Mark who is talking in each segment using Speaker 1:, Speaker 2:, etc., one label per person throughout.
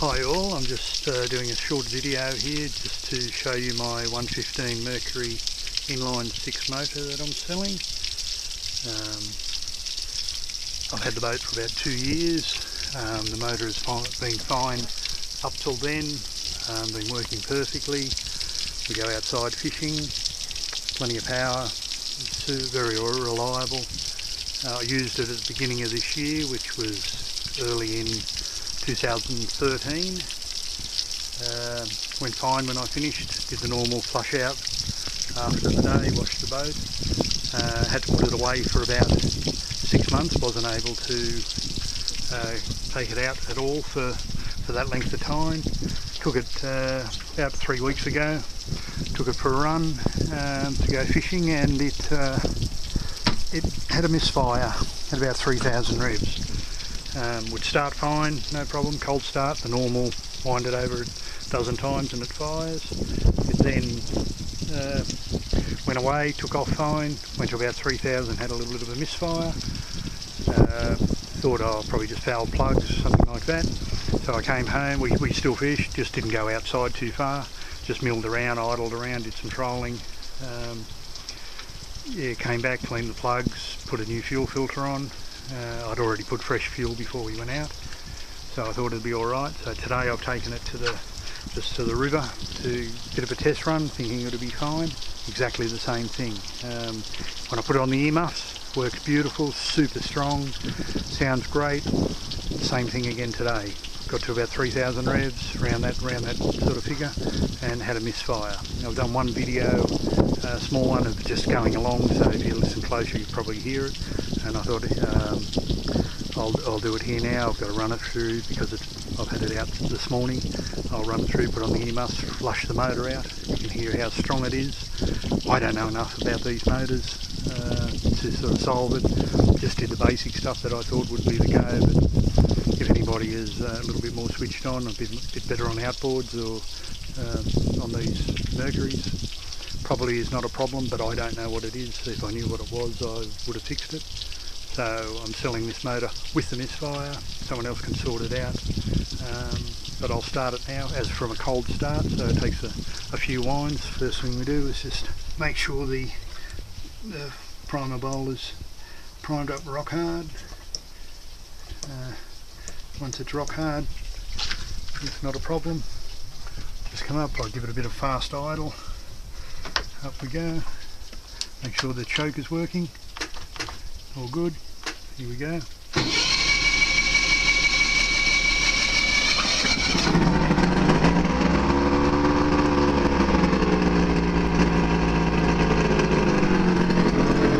Speaker 1: Hi all, I'm just doing a short video here just to show you my 115 Mercury inline 6 motor that I'm selling. I've had the boat for about 2 years. The motor has been fine up till then, been working perfectly. We go outside fishing, plenty of power, it's very reliable. I used it at the beginning of this year, which was early in 2013. Went fine when I finished, did the normal flush out after the day, washed the boat. Had to put it away for about 6 months, wasn't able to take it out at all for that length of time. Took it about 3 weeks ago, took it for a run to go fishing, and it had a misfire at about 3,000 revs. Would start fine, no problem, cold start, the normal, wind it over a dozen times and it fires. It then went away, took off fine, went to about 3,000, had a little bit of a misfire. Thought I'll probably just foul plugs, something like that. So I came home, we still fished, just didn't go outside too far, just milled around, idled around, did some trolling. Yeah, came back, cleaned the plugs, put a new fuel filter on. I'd already put fresh fuel before we went out, so I thought it'd be alright. So today I've taken it just to the river to a bit of a test run, thinking it'll be fine. Exactly the same thing. When I put it on the earmuffs, works beautiful, super strong, sounds great. Same thing again today. Got to about 3,000 revs, around that sort of figure, and had a misfire. I've done one video, a small one, of just going along, so if you listen closer you probably hear it. And I thought I'll do it here now. I've got to run it through because I've had it out this morning. I'll run it through, put on the earmuffs, flush the motor out. You can hear how strong it is. I don't know enough about these motors to sort of solve it. Just did the basic stuff that I thought would be the go, but if anybody is a little bit more switched on, a bit better on outboards or on these Mercuries, probably is not a problem, but I don't know what it is. If I knew what it was, I would have fixed it. So I'm selling this motor with the misfire. Someone else can sort it out, but I'll start it now as from a cold start, so it takes a few winds. First thing we do is just make sure the primer bowl is primed up rock hard. Once it's rock hard, it's not a problem. Just come up, I'll give it a bit of fast idle. Up we go. Make sure the choke is working. All good. Here we go.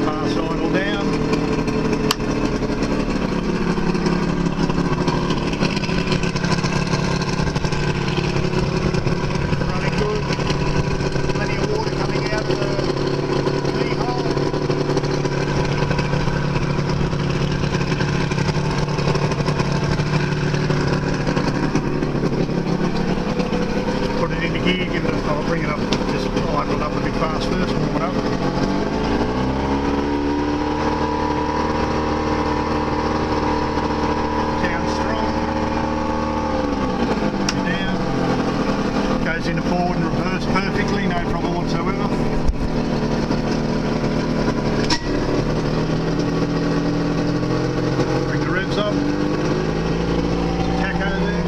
Speaker 1: Fast idle down. Running good. Plenty of water coming out the knee hole. Put it into gear, give it I'll bring it up, just idle it up a bit fast first, warm it up. Sounds strong. Down. Goes into forward and reverse perfectly, no problem whatsoever. Bring the revs up. Tacho there.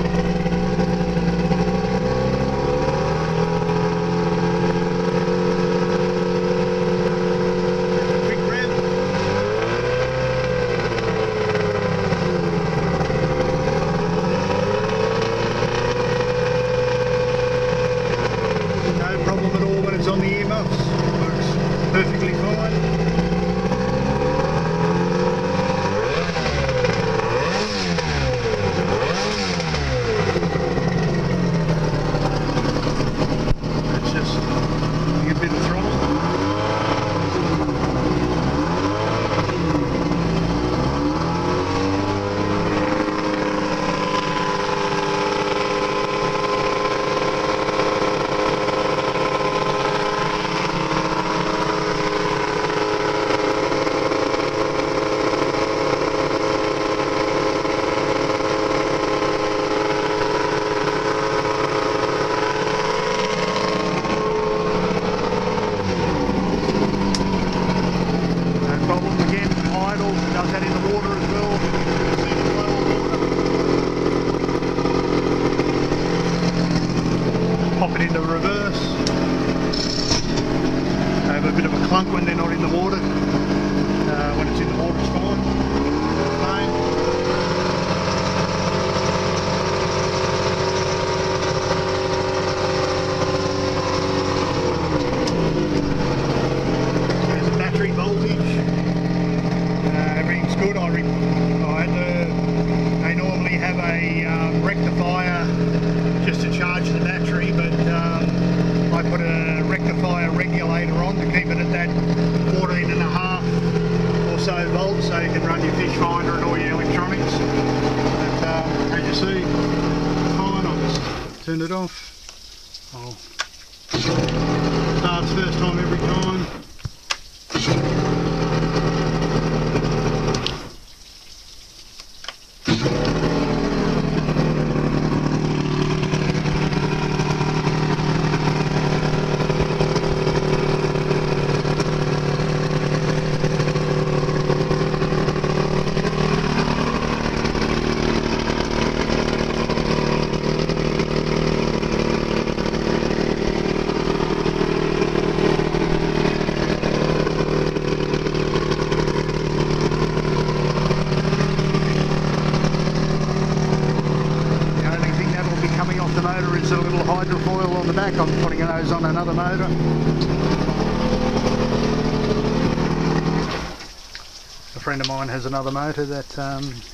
Speaker 1: into reverse. They have a bit of a clunk when they're not in the water. When it's in the water it's fine. There's a battery voltage. Everything's good. They normally have a rectifier just to charge the battery, but I put a rectifier regulator on to keep it at that 14.5 or so volts, so you can run your fish finder and all your electronics. But as you see, fine. I'll just turn it off. Starts first time every time. It's a little hydrofoil on the back. I'm putting those on another motor. A friend of mine has another motor that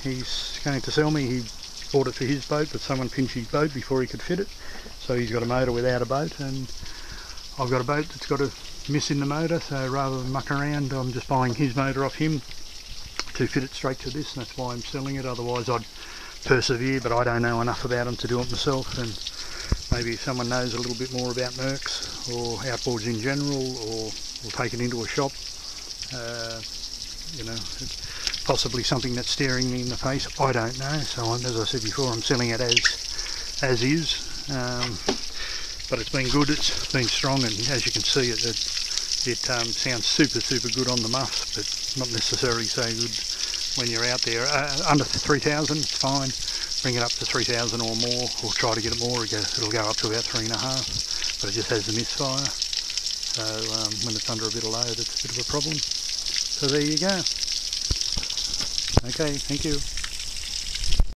Speaker 1: he's going to sell me. He bought it for his boat, but someone pinched his boat before he could fit it. So he's got a motor without a boat, and I've got a boat that's got a miss in the motor, so rather than muck around, I'm just buying his motor off him to fit it straight to this, and that's why I'm selling it. Otherwise I'd persevere, but I don't know enough about them to do it myself, and maybe if someone knows a little bit more about Mercs or outboards in general, or will take it into a shop, you know, possibly something that's staring me in the face, I don't know. So as I said before, I'm selling it as is, but it's been good, it's been strong, and as you can see it sounds super good on the muffs, but not necessarily so good when you're out there. Under 3,000 it's fine. Bring it up to 3,000 or more, or try to get it more, it'll go up to about 3.5, but it just has the misfire. So when it's under a bit of load, it's a bit of a problem. So there you go. Okay, thank you.